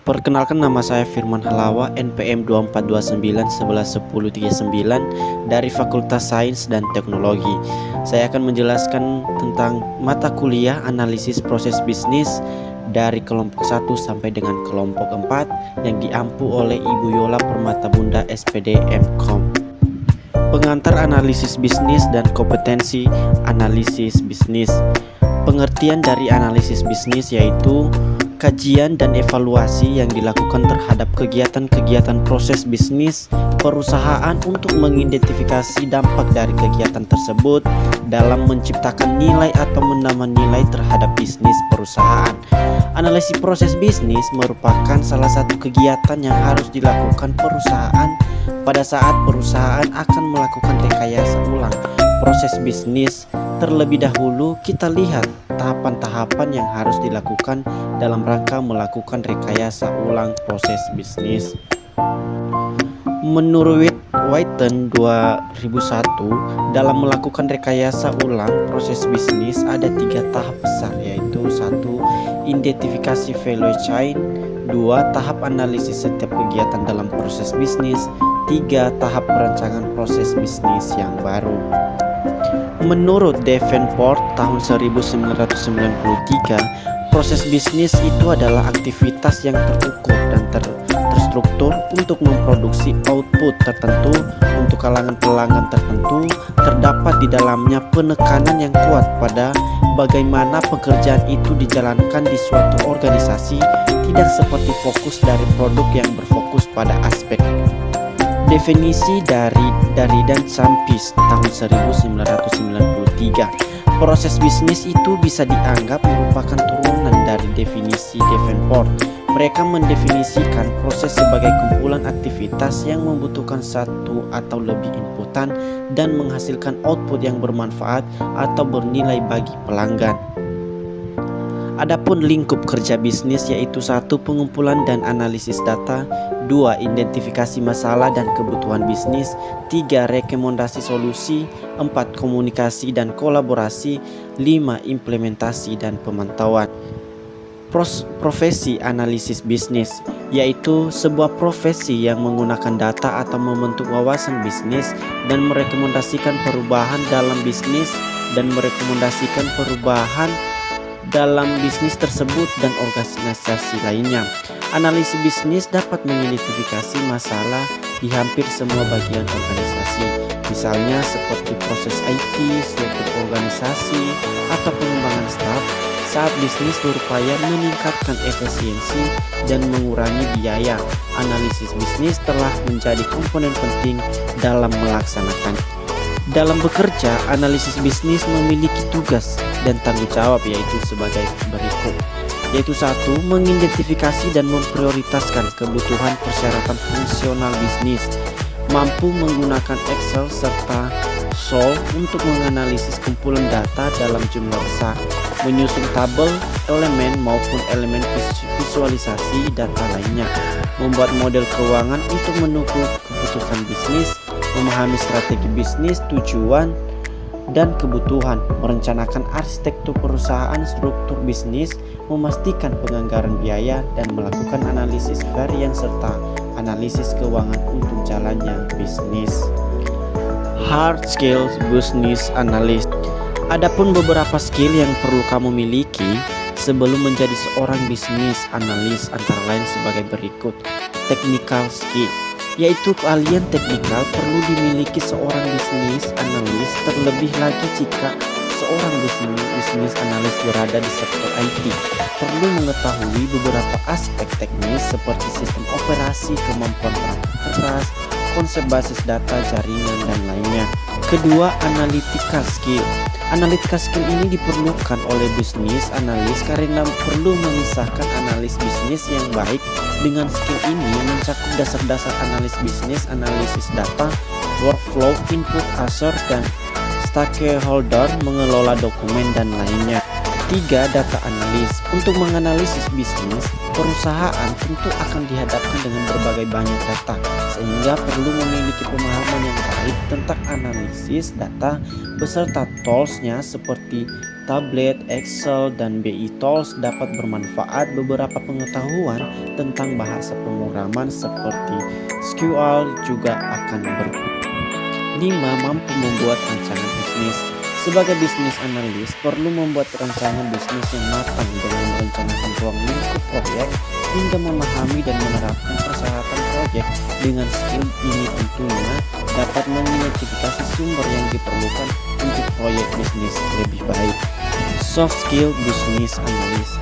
Perkenalkan, nama saya Firman Halawa, NPM 2429111039 dari Fakultas Sains dan Teknologi. Saya akan menjelaskan tentang mata kuliah analisis proses bisnis dari kelompok 1 sampai dengan kelompok 4 yang diampu oleh Ibu Yola Permatabunda SPD MKom. Pengantar analisis bisnis dan kompetensi analisis bisnis. Pengertian dari analisis bisnis yaitu kajian dan evaluasi yang dilakukan terhadap kegiatan-kegiatan proses bisnis perusahaan untuk mengidentifikasi dampak dari kegiatan tersebut dalam menciptakan nilai atau menambah nilai terhadap bisnis perusahaan. Analisis proses bisnis merupakan salah satu kegiatan yang harus dilakukan perusahaan pada saat perusahaan akan melakukan rekayasa ulang proses bisnis. Terlebih dahulu kita lihat tahapan-tahapan yang harus dilakukan dalam rangka melakukan rekayasa ulang proses bisnis. Menurut Whiten 2001, dalam melakukan rekayasa ulang proses bisnis ada 3 tahap besar, yaitu 1. Identifikasi value chain, 2. Tahap analisis setiap kegiatan dalam proses bisnis, 3. Tahap perancangan proses bisnis yang baru. Menurut Davenport tahun 1993, proses bisnis itu adalah aktivitas yang terukur dan terstruktur untuk memproduksi output tertentu untuk kalangan pelanggan tertentu. Terdapat di dalamnya penekanan yang kuat pada bagaimana pekerjaan itu dijalankan di suatu organisasi, tidak seperti fokus dari produk yang berfokus pada aspek. Definisi dari dan Sampis tahun 1993, proses bisnis itu bisa dianggap merupakan turunan dari definisi Davenport. Mereka mendefinisikan proses sebagai kumpulan aktivitas yang membutuhkan satu atau lebih inputan dan menghasilkan output yang bermanfaat atau bernilai bagi pelanggan. Adapun lingkup kerja bisnis yaitu 1. Pengumpulan dan analisis data, 2. Identifikasi masalah dan kebutuhan bisnis, 3. Rekomendasi solusi, 4. Komunikasi dan kolaborasi, 5. Implementasi dan pemantauan. Profesi analisis bisnis yaitu sebuah profesi yang menggunakan data atau membentuk wawasan bisnis dan merekomendasikan perubahan dalam bisnis dalam bisnis tersebut dan organisasi lainnya. Analisis bisnis dapat mengidentifikasi masalah di hampir semua bagian organisasi, misalnya seperti proses IT, struktur organisasi, atau pengembangan staf. Saat bisnis berupaya meningkatkan efisiensi dan mengurangi biaya, analisis bisnis telah menjadi komponen penting dalam melaksanakan. Dalam bekerja, analisis bisnis memiliki tugas dan tanggung jawab yaitu sebagai berikut, yaitu 1. Mengidentifikasi dan memprioritaskan kebutuhan persyaratan fungsional bisnis, mampu menggunakan Excel serta Solve untuk menganalisis kumpulan data dalam jumlah besar, menyusun tabel, elemen maupun elemen visualisasi data lainnya, membuat model keuangan untuk mendukung keputusan bisnis, memahami strategi bisnis, tujuan dan kebutuhan, merencanakan arsitektur perusahaan, struktur bisnis, memastikan penganggaran biaya, dan melakukan analisis varian serta analisis keuangan untuk jalannya bisnis. Hard skills business analyst. Adapun beberapa skill yang perlu kamu miliki sebelum menjadi seorang bisnis analis antara lain sebagai berikut. Technical skill, yaitu keahlian teknikal perlu dimiliki seorang bisnis analis, terlebih lagi jika seorang bisnis analis berada di sektor IT. Perlu mengetahui beberapa aspek teknis seperti sistem operasi, kemampuan perangkat keras, konsep basis data, jaringan, dan lainnya. Kedua, analytical skill. Analytical skill ini diperlukan oleh bisnis analis karena perlu memisahkan analis bisnis yang baik. Dengan skill ini mencakup dasar-dasar analis bisnis, analisis data, workflow, input, user, dan stakeholder, mengelola dokumen, dan lainnya. 3. Data analis. Untuk menganalisis bisnis, perusahaan tentu akan dihadapkan dengan berbagai banyak data, sehingga perlu memiliki pemahaman yang baik tentang analisis data beserta tools-nya seperti tablet, Excel, dan BI Tools dapat bermanfaat. Beberapa pengetahuan tentang bahasa pemrograman seperti SQL juga akan berguna. 5. Mampu membuat rancangan bisnis. Sebagai bisnis analis, perlu membuat rancangan bisnis yang matang dengan merencanakan ruang lingkup proyek hingga memahami dan menerapkan persyaratan proyek. Dengan skill ini tentunya dapat mengidentifikasi sumber yang diperlukan untuk proyek bisnis lebih baik. Soft skill bisnis analis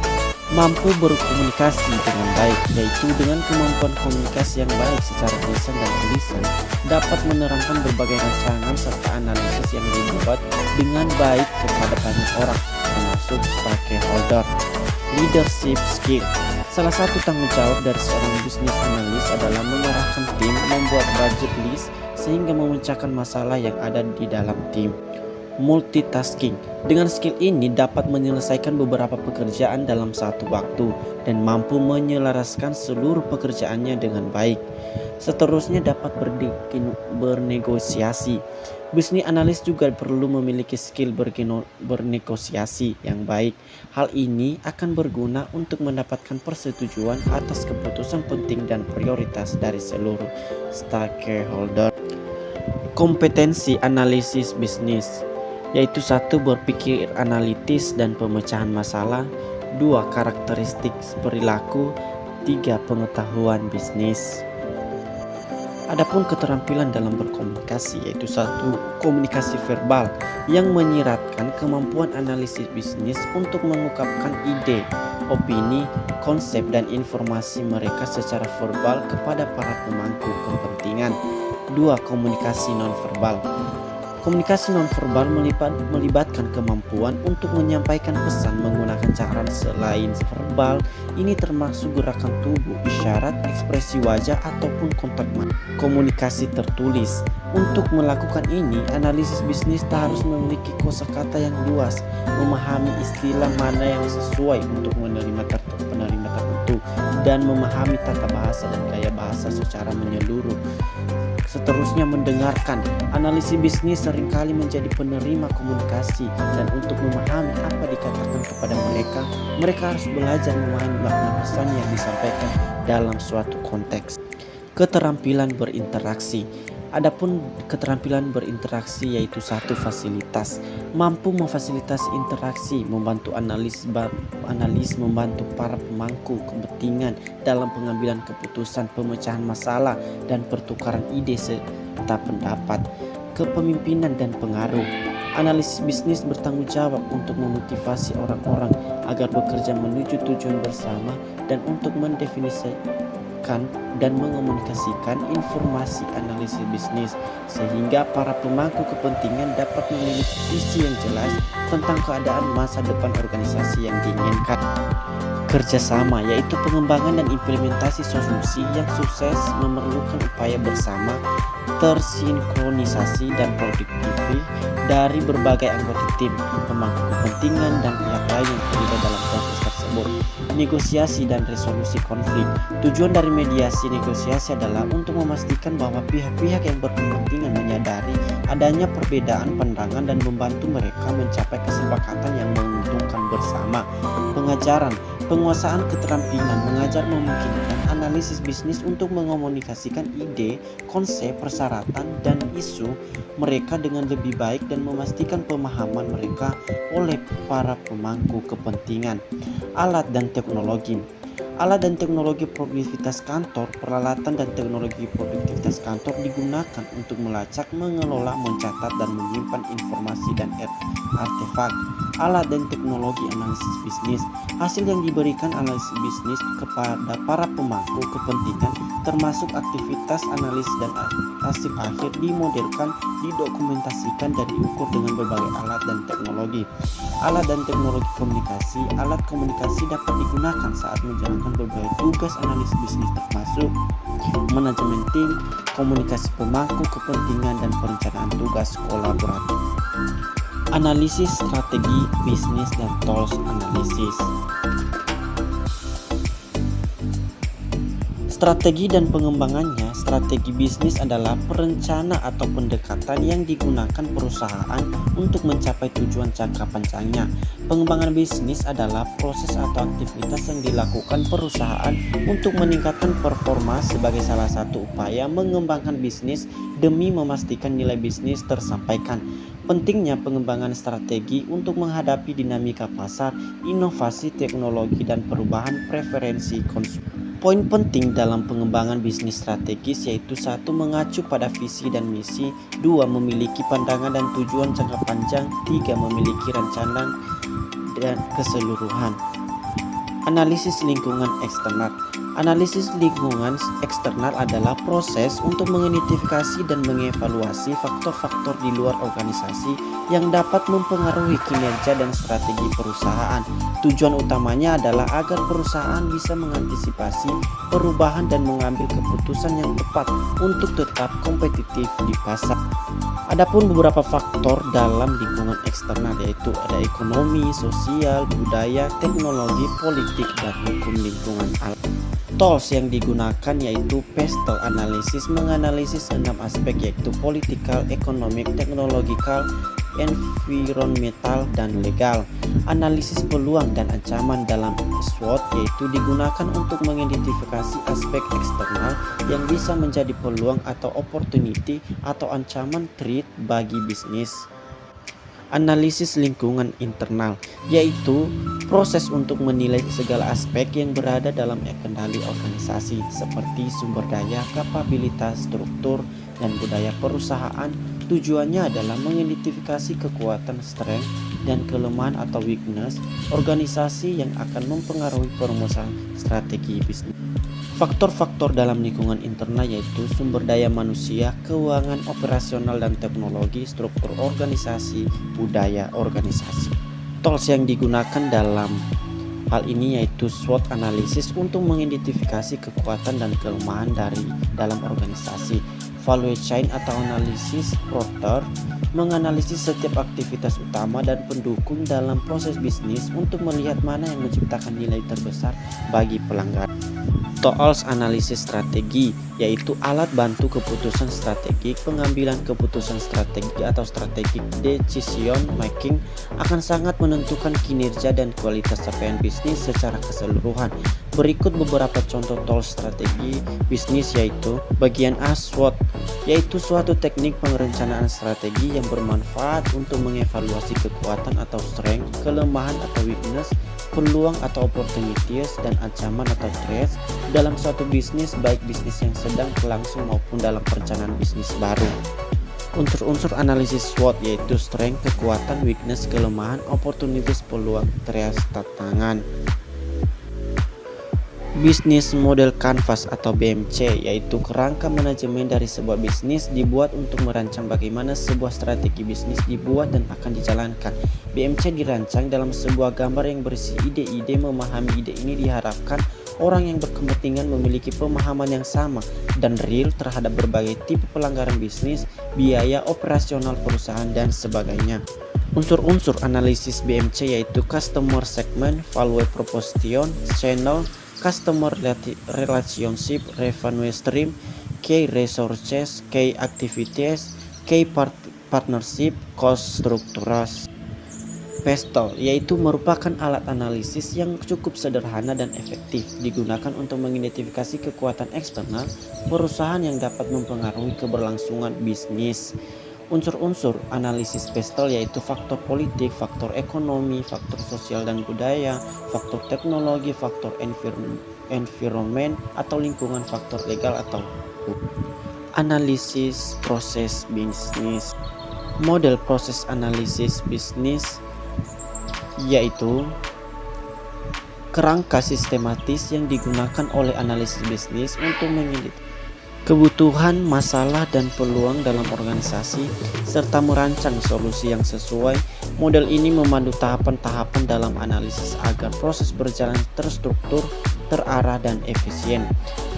mampu berkomunikasi dengan baik, yaitu dengan kemampuan komunikasi yang baik secara lisan dan tulisan, dapat menerangkan berbagai rancangan serta analisis yang dibuat dengan baik kepada banyak orang, termasuk stakeholder. Leadership skill. Salah satu tanggung jawab dari seorang bisnis analis adalah mengarahkan tim, membuat budget list, sehingga memecahkan masalah yang ada di dalam tim. Multitasking. Dengan skill ini dapat menyelesaikan beberapa pekerjaan dalam satu waktu dan mampu menyelaraskan seluruh pekerjaannya dengan baik. Seterusnya dapat bernegosiasi. Bisnis analis juga perlu memiliki skill bernegosiasi yang baik. Hal ini akan berguna untuk mendapatkan persetujuan atas keputusan penting dan prioritas dari seluruh stakeholder. Kompetensi analisis bisnis, yaitu 1. Berpikir analitis dan pemecahan masalah, 2. Karakteristik perilaku, 3. Pengetahuan bisnis. Adapun keterampilan dalam berkomunikasi, yaitu 1. Komunikasi verbal yang menyiratkan kemampuan analisis bisnis untuk mengungkapkan ide, opini, konsep, dan informasi mereka secara verbal kepada para pemangku kepentingan. 2. Komunikasi nonverbal. Komunikasi nonverbal melibatkan kemampuan untuk menyampaikan pesan menggunakan cara selain verbal. Ini termasuk gerakan tubuh, isyarat, ekspresi wajah, ataupun kontak mata. Komunikasi tertulis. Untuk melakukan ini, analisis bisnis harus memiliki kosakata yang luas, memahami istilah mana yang sesuai untuk penerima tertentu, dan memahami tata bahasa dan gaya bahasa secara menyeluruh. Seterusnya, mendengarkan. Analisis bisnis seringkali menjadi penerima komunikasi, dan untuk memahami apa dikatakan kepada mereka harus belajar memahami makna pesan yang disampaikan dalam suatu konteks. Keterampilan berinteraksi. Adapun keterampilan berinteraksi yaitu 1. Fasilitas. Mampu memfasilitasi interaksi, membantu analis membantu para pemangku kepentingan dalam pengambilan keputusan, pemecahan masalah, dan pertukaran ide serta pendapat. Kepemimpinan dan pengaruh. Analisis bisnis bertanggung jawab untuk memotivasi orang-orang agar bekerja menuju tujuan bersama dan untuk mendefinisikan dan mengomunikasikan informasi analisis bisnis sehingga para pemangku kepentingan dapat memiliki visi yang jelas tentang keadaan masa depan organisasi yang diinginkan. Kerjasama, yaitu pengembangan dan implementasi solusi yang sukses memerlukan upaya bersama, tersinkronisasi, dan produktif dari berbagai anggota tim, pemangku kepentingan, dan pihak lain yang terlibat dalam proses tersebut. Negosiasi dan resolusi konflik. Tujuan dari mediasi negosiasi adalah untuk memastikan bahwa pihak-pihak yang berkepentingan menyadari adanya perbedaan pandangan dan membantu mereka mencapai kesepakatan yang menguntungkan bersama. Pengajaran. Penguasaan keterampilan mengajar memungkinkan analisis bisnis untuk mengomunikasikan ide, konsep, persyaratan, dan isu mereka dengan lebih baik dan memastikan pemahaman mereka oleh para pemangku kepentingan. Alat dan teknologi. Alat dan teknologi produktivitas kantor. Peralatan dan teknologi produktivitas kantor digunakan untuk melacak, mengelola, mencatat, dan menyimpan informasi dan artefak. Alat dan teknologi analisis bisnis. Hasil yang diberikan analisis bisnis kepada para pemangku kepentingan termasuk aktivitas analis dan hasil akhir dimodelkan, didokumentasikan, dan diukur dengan berbagai alat dan teknologi. Alat dan teknologi komunikasi. Alat komunikasi dapat digunakan saat menjalankan berbagai tugas analisis bisnis termasuk manajemen tim, komunikasi pemangku kepentingan, dan perencanaan tugas kolaboratif. Analisis strategi bisnis dan tools analisis. Strategi dan pengembangannya. Strategi bisnis adalah perencana atau pendekatan yang digunakan perusahaan untuk mencapai tujuan jangka panjangnya. Pengembangan bisnis adalah proses atau aktivitas yang dilakukan perusahaan untuk meningkatkan performa sebagai salah satu upaya mengembangkan bisnis demi memastikan nilai bisnis tersampaikan. Pentingnya pengembangan strategi untuk menghadapi dinamika pasar, inovasi teknologi, dan perubahan preferensi konsumen. Poin penting dalam pengembangan bisnis strategis yaitu 1. Mengacu pada visi dan misi, 2. Memiliki pandangan dan tujuan jangka panjang, 3. Memiliki rencana dan keseluruhan. Analisis lingkungan eksternal. Analisis lingkungan eksternal adalah proses untuk mengidentifikasi dan mengevaluasi faktor-faktor di luar organisasi yang dapat mempengaruhi kinerja dan strategi perusahaan. Tujuan utamanya adalah agar perusahaan bisa mengantisipasi perubahan dan mengambil keputusan yang tepat untuk tetap kompetitif di pasar. Adapun beberapa faktor dalam lingkungan eksternal yaitu ada ekonomi, sosial, budaya, teknologi, politik, dan hukum lingkungan alam. Tools yang digunakan yaitu PESTEL Analysis menganalisis 6 aspek yaitu political, economic, technological, environmental, dan legal. Analisis peluang dan ancaman dalam SWOT yaitu digunakan untuk mengidentifikasi aspek eksternal yang bisa menjadi peluang atau opportunity atau ancaman threat bagi bisnis. Analisis lingkungan internal yaitu proses untuk menilai segala aspek yang berada dalam kendali organisasi seperti sumber daya, kapabilitas, struktur, dan budaya perusahaan. Tujuannya adalah mengidentifikasi kekuatan, strength, dan kelemahan atau weakness organisasi yang akan mempengaruhi perumusan strategi bisnis. Faktor-faktor dalam lingkungan internal yaitu sumber daya manusia, keuangan, operasional dan teknologi, struktur organisasi, budaya organisasi. Tools yang digunakan dalam hal ini yaitu SWOT analisis untuk mengidentifikasi kekuatan dan kelemahan dalam organisasi. Value chain atau analisis Porter menganalisis setiap aktivitas utama dan pendukung dalam proses bisnis untuk melihat mana yang menciptakan nilai terbesar bagi pelanggan. Tools analisis strategi yaitu alat bantu keputusan strategik. Pengambilan keputusan strategi atau strategic decision making akan sangat menentukan kinerja dan kualitas capaian bisnis secara keseluruhan. Berikut beberapa contoh tools strategi bisnis yaitu bagian A, SWOT yaitu suatu teknik perencanaan strategi yang bermanfaat untuk mengevaluasi kekuatan atau strength, kelemahan atau weakness, peluang atau opportunities, dan ancaman atau threats dalam suatu bisnis, baik bisnis yang sedang berlangsung maupun dalam perencanaan bisnis baru. Unsur-unsur analisis SWOT yaitu strength, kekuatan, weakness, kelemahan, opportunities, peluang, threats, tantangan. Bisnis model canvas atau BMC yaitu kerangka manajemen dari sebuah bisnis dibuat untuk merancang bagaimana sebuah strategi bisnis dibuat dan akan dijalankan. BMC dirancang dalam sebuah gambar yang berisi ide-ide. Memahami ide ini diharapkan orang yang berkepentingan memiliki pemahaman yang sama dan real terhadap berbagai tipe pelanggaran bisnis, biaya operasional perusahaan, dan sebagainya. Unsur-unsur analisis BMC yaitu customer segment, value proposition, channel, customer relationship, revenue stream, key resources, key activities, key partnership, cost structures. PESTEL yaitu merupakan alat analisis yang cukup sederhana dan efektif digunakan untuk mengidentifikasi kekuatan eksternal perusahaan yang dapat mempengaruhi keberlangsungan bisnis. Unsur-unsur analisis PESTEL yaitu faktor politik, faktor ekonomi, faktor sosial dan budaya, faktor teknologi, faktor environment atau lingkungan, faktor legal atau hukum. Analisis proses bisnis. Model proses analisis bisnis yaitu kerangka sistematis yang digunakan oleh analisis bisnis untuk mengidentifikasi kebutuhan, masalah, dan peluang dalam organisasi serta merancang solusi yang sesuai. Model ini memandu tahapan-tahapan dalam analisis agar proses berjalan terstruktur, terarah, dan efisien.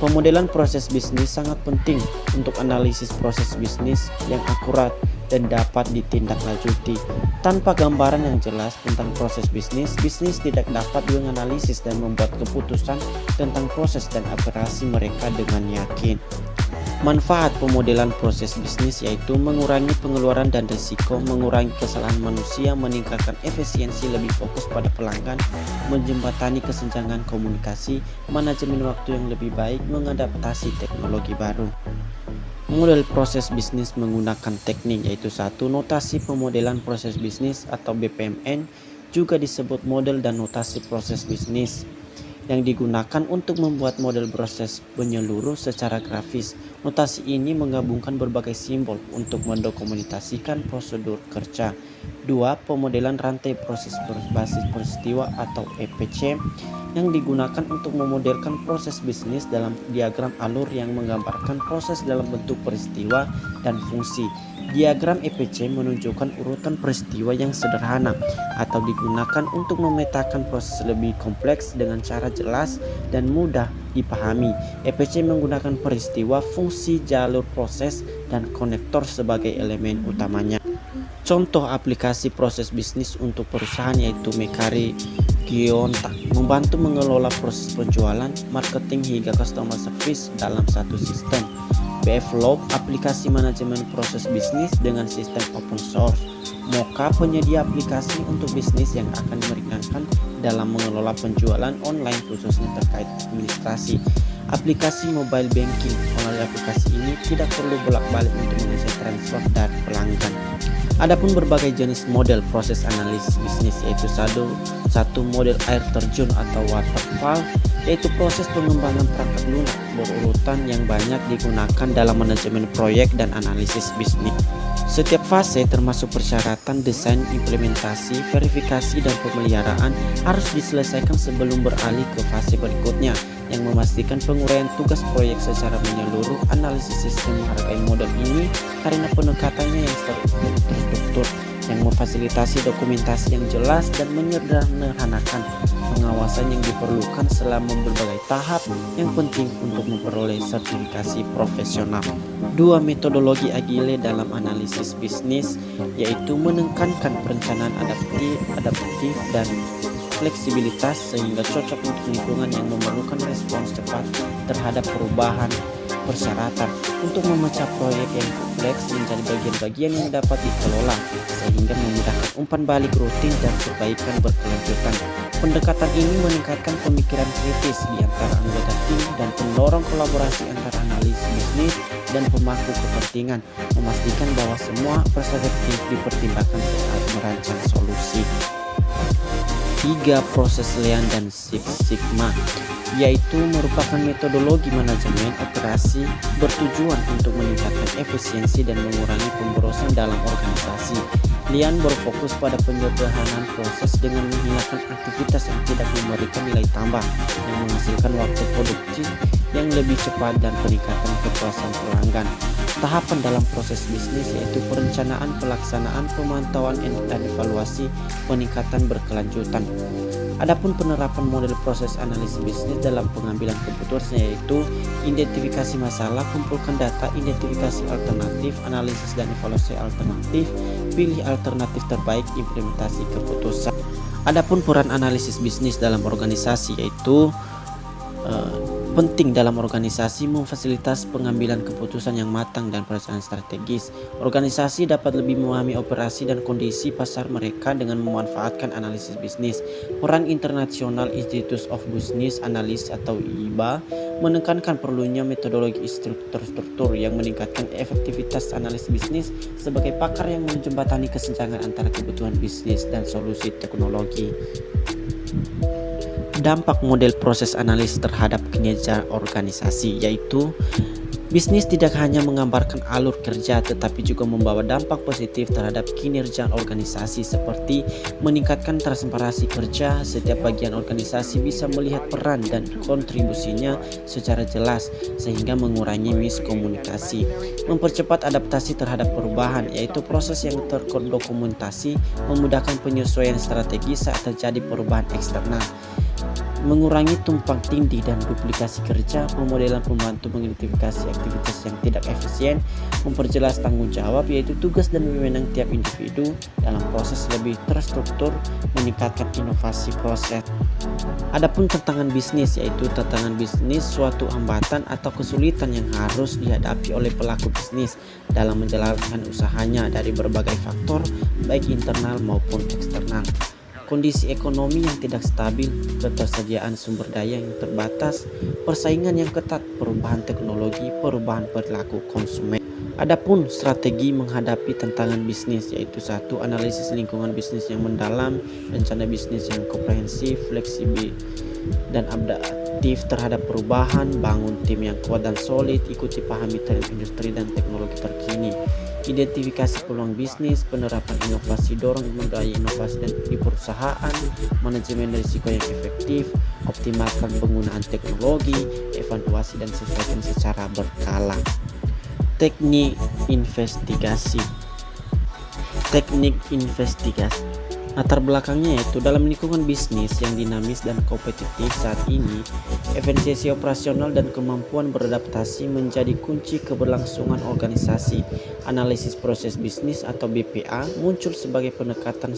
Pemodelan proses bisnis sangat penting untuk analisis proses bisnis yang akurat. dan dapat ditindaklanjuti. Tanpa gambaran yang jelas tentang proses bisnis, bisnis tidak dapat menganalisis dan membuat keputusan tentang proses dan operasi mereka dengan yakin. Manfaat pemodelan proses bisnis yaitu mengurangi pengeluaran dan risiko, mengurangi kesalahan manusia, meningkatkan efisiensi, lebih fokus pada pelanggan, menjembatani kesenjangan komunikasi, manajemen waktu yang lebih baik, mengadaptasi teknologi baru. Model proses bisnis menggunakan teknik yaitu 1. Notasi pemodelan proses bisnis atau BPMN, juga disebut model dan notasi proses bisnis, yang digunakan untuk membuat model proses menyeluruh secara grafis. Notasi ini menggabungkan berbagai simbol untuk mendokumentasikan prosedur kerja. 2. Pemodelan rantai proses berbasis peristiwa atau EPC, yang digunakan untuk memodelkan proses bisnis dalam diagram alur yang menggambarkan proses dalam bentuk peristiwa dan fungsi. Diagram EPC menunjukkan urutan peristiwa yang sederhana atau digunakan untuk memetakan proses lebih kompleks dengan cara jelas dan mudah dipahami. EPC menggunakan peristiwa, fungsi, jalur proses, dan konektor sebagai elemen utamanya. Contoh aplikasi proses bisnis untuk perusahaan yaitu Mekari Gionta, membantu mengelola proses penjualan, marketing hingga customer service dalam satu sistem. BFlow, aplikasi manajemen proses bisnis dengan sistem open source. Moka, penyedia aplikasi untuk bisnis yang akan meringankan dalam mengelola penjualan online khususnya terkait administrasi. Aplikasi mobile banking, melalui aplikasi ini tidak perlu bolak-balik untuk mengisi transfer dari pelanggan. Adapun berbagai jenis model proses analisis bisnis yaitu satu model air terjun atau waterfall, yaitu proses pengembangan perangkat lunak berurutan yang banyak digunakan dalam manajemen proyek dan analisis bisnis. Setiap fase termasuk persyaratan, desain, implementasi, verifikasi, dan pemeliharaan harus diselesaikan sebelum beralih ke fase berikutnya yang memastikan penguraian tugas proyek secara menyeluruh. Analisis sistem menghargai model ini karena pendekatannya yang terstruktur yang memfasilitasi dokumentasi yang jelas dan menyederhanakan pengawasan yang diperlukan selama berbagai tahap yang penting untuk memperoleh sertifikasi profesional. 2. Metodologi Agile dalam analisis bisnis, yaitu menekankan perencanaan adaptif dan fleksibilitas sehingga cocok untuk lingkungan yang memerlukan respons cepat terhadap perubahan persyaratan untuk memecah proyek yang kompleks menjadi bagian-bagian yang dapat dikelola sehingga memudahkan umpan balik rutin dan perbaikan berkelanjutan. Pendekatan ini meningkatkan pemikiran kritis di antara anggota tim dan mendorong kolaborasi antara analis bisnis dan pemangku kepentingan, memastikan bahwa semua perspektif dipertimbangkan saat merancang solusi. 3. Proses Lean dan Six Sigma, yaitu merupakan metodologi manajemen operasi bertujuan untuk meningkatkan efisiensi dan mengurangi pemborosan dalam organisasi. Lean berfokus pada penyederhanaan proses dengan menghilangkan aktivitas yang tidak memberikan nilai tambah, yang menghasilkan waktu produktif yang lebih cepat dan peningkatan kepuasan pelanggan. Tahapan dalam proses bisnis yaitu perencanaan, pelaksanaan, pemantauan, dan evaluasi, peningkatan berkelanjutan. Adapun penerapan model proses analisis bisnis dalam pengambilan keputusan yaitu identifikasi masalah, kumpulkan data, identifikasi alternatif, analisis dan evaluasi alternatif, pilih alternatif terbaik, implementasi keputusan. Adapun peran analisis bisnis dalam organisasi yaitu penting dalam organisasi, memfasilitasi pengambilan keputusan yang matang dan perencanaan strategis. Organisasi dapat lebih memahami operasi dan kondisi pasar mereka dengan memanfaatkan analisis bisnis. Peran International Institute of Business Analysts atau IIBA menekankan perlunya metodologi struktur yang meningkatkan efektivitas analis bisnis sebagai pakar yang menjembatani kesenjangan antara kebutuhan bisnis dan solusi teknologi. Dampak model proses analis terhadap kinerja organisasi, yaitu bisnis tidak hanya menggambarkan alur kerja tetapi juga membawa dampak positif terhadap kinerja organisasi seperti meningkatkan transparansi kerja. Setiap bagian organisasi bisa melihat peran dan kontribusinya secara jelas sehingga mengurangi miskomunikasi, mempercepat adaptasi terhadap perubahan, yaitu proses yang terdokumentasi, memudahkan penyesuaian strategi saat terjadi perubahan eksternal, mengurangi tumpang tindih dan duplikasi kerja, pemodelan pembantu mengidentifikasi aktivitas yang tidak efisien, memperjelas tanggung jawab yaitu tugas dan wewenang tiap individu dalam proses lebih terstruktur, meningkatkan inovasi proses. Adapun tantangan bisnis yaitu tantangan bisnis suatu hambatan atau kesulitan yang harus dihadapi oleh pelaku bisnis dalam menjalankan usahanya dari berbagai faktor baik internal maupun eksternal. Kondisi ekonomi yang tidak stabil, ketersediaan sumber daya yang terbatas, persaingan yang ketat, perubahan teknologi, perubahan perilaku konsumen. Adapun strategi menghadapi tantangan bisnis yaitu satu, analisis lingkungan bisnis yang mendalam, rencana bisnis yang komprehensif, fleksibel dan adaptif terhadap perubahan, bangun tim yang kuat dan solid, ikuti pahami tren industri dan teknologi terkini. Identifikasi peluang bisnis, penerapan inovasi, dorong mendaya inovasi dan di perusahaan, manajemen risiko yang efektif, optimalkan penggunaan teknologi, evaluasi dan sesuaikan secara berkala. Teknik investigasi. Latar belakangnya yaitu dalam lingkungan bisnis yang dinamis dan kompetitif saat ini, efisiensi operasional dan kemampuan beradaptasi menjadi kunci keberlangsungan organisasi. Analisis proses bisnis atau BPA muncul sebagai pendekatan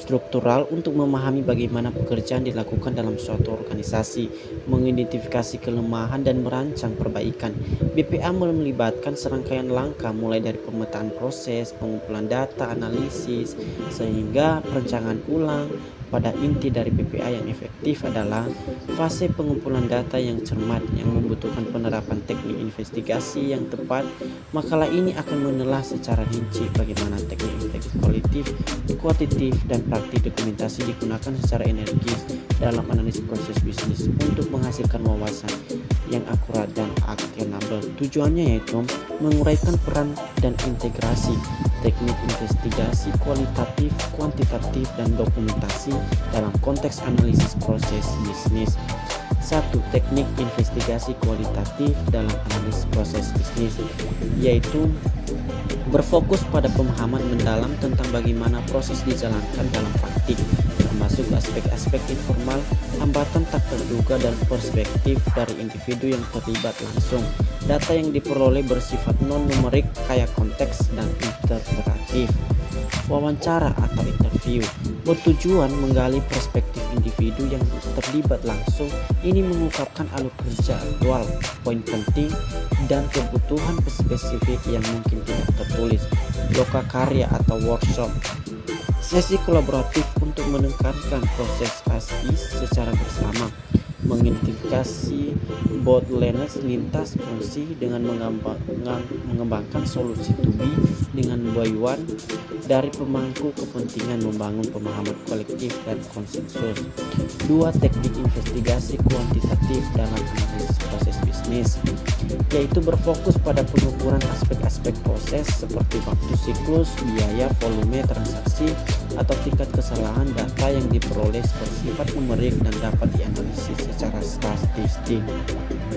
struktural untuk memahami bagaimana pekerjaan dilakukan dalam suatu organisasi, mengidentifikasi kelemahan dan merancang perbaikan. BPA melibatkan serangkaian langkah mulai dari pemetaan proses, pengumpulan data, analisis, sehingga perencanaan ulang. Pada inti dari BPA yang efektif adalah fase pengumpulan data yang cermat yang membutuhkan penerapan teknik investigasi yang tepat. Makalah ini akan menelah secara rinci bagaimana teknik investigasi kualitatif dan praktik dokumentasi digunakan secara energis dalam analisis proses bisnis untuk menghasilkan wawasan yang akurat dan akuntabel. Tujuannya yaitu menguraikan peran dan integrasi teknik investigasi kualitatif, kuantitatif, dan dokumentasi dalam konteks analisis proses bisnis. 1. Teknik investigasi kualitatif dalam analisis proses bisnis, yaitu berfokus pada pemahaman mendalam tentang bagaimana proses dijalankan dalam praktik, termasuk aspek-aspek informal, hambatan tak terduga, dan perspektif dari individu yang terlibat langsung. Data yang diperoleh bersifat non-numerik, kaya konteks dan interpretatif. Wawancara atau interview bertujuan menggali perspektif individu yang terlibat langsung. Ini mengungkapkan alur kerja aktual, poin penting, dan kebutuhan spesifik yang mungkin tidak tertulis. Lokakarya atau workshop, sesi kolaboratif untuk menekankan proses ASIS secara bersama, mengidentifikasi bottlenecks lintas fungsi dengan mengembangkan solusi to be dengan buy one dari pemangku kepentingan, membangun pemahaman kolektif dan konsensus. 2. Teknik investigasi kuantitatif dalam analisis proses bisnis, yaitu berfokus pada pengukuran aspek-aspek proses seperti waktu siklus, biaya, volume transaksi, atau tingkat kesalahan. Data yang diperoleh bersifat numerik dan dapat dianalisis secara statistik.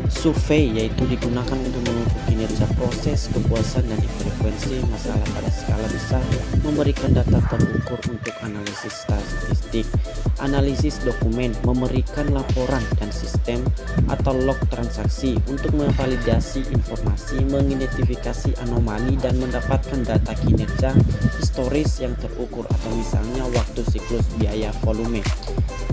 Survei yaitu digunakan untuk mengukur kinerja proses, kepuasan, dan frekuensi masalah pada skala besar, memberikan data terukur untuk analisis statistik. Analisis dokumen memberikan laporan dan sistem atau log transaksi untuk memvalidasi informasi, mengidentifikasi anomali, dan mendapatkan data kinerja historis yang terukur atau misalnya waktu siklus, biaya, volume.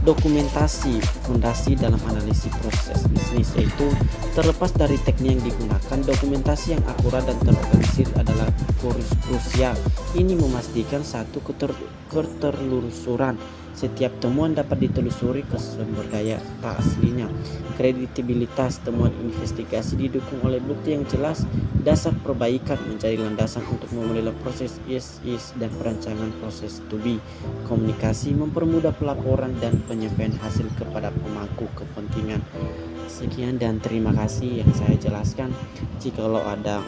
Dokumentasi fondasi dalam analisis proses bisnis, yaitu terlepas dari teknik yang digunakan, dokumentasi yang akurat dan terorganisir adalah krusial. Ini memastikan satu keterlusuran. Setiap temuan dapat ditelusuri ke sumber daya aslinya. Kreditibilitas temuan investigasi didukung oleh bukti yang jelas. Dasar perbaikan menjadi landasan untuk memulai proses is dan perancangan proses to be. Komunikasi mempermudah pelaporan dan penyampaian hasil kepada pemangku kepentingan. Sekian dan terima kasih yang saya jelaskan. Jikalau ada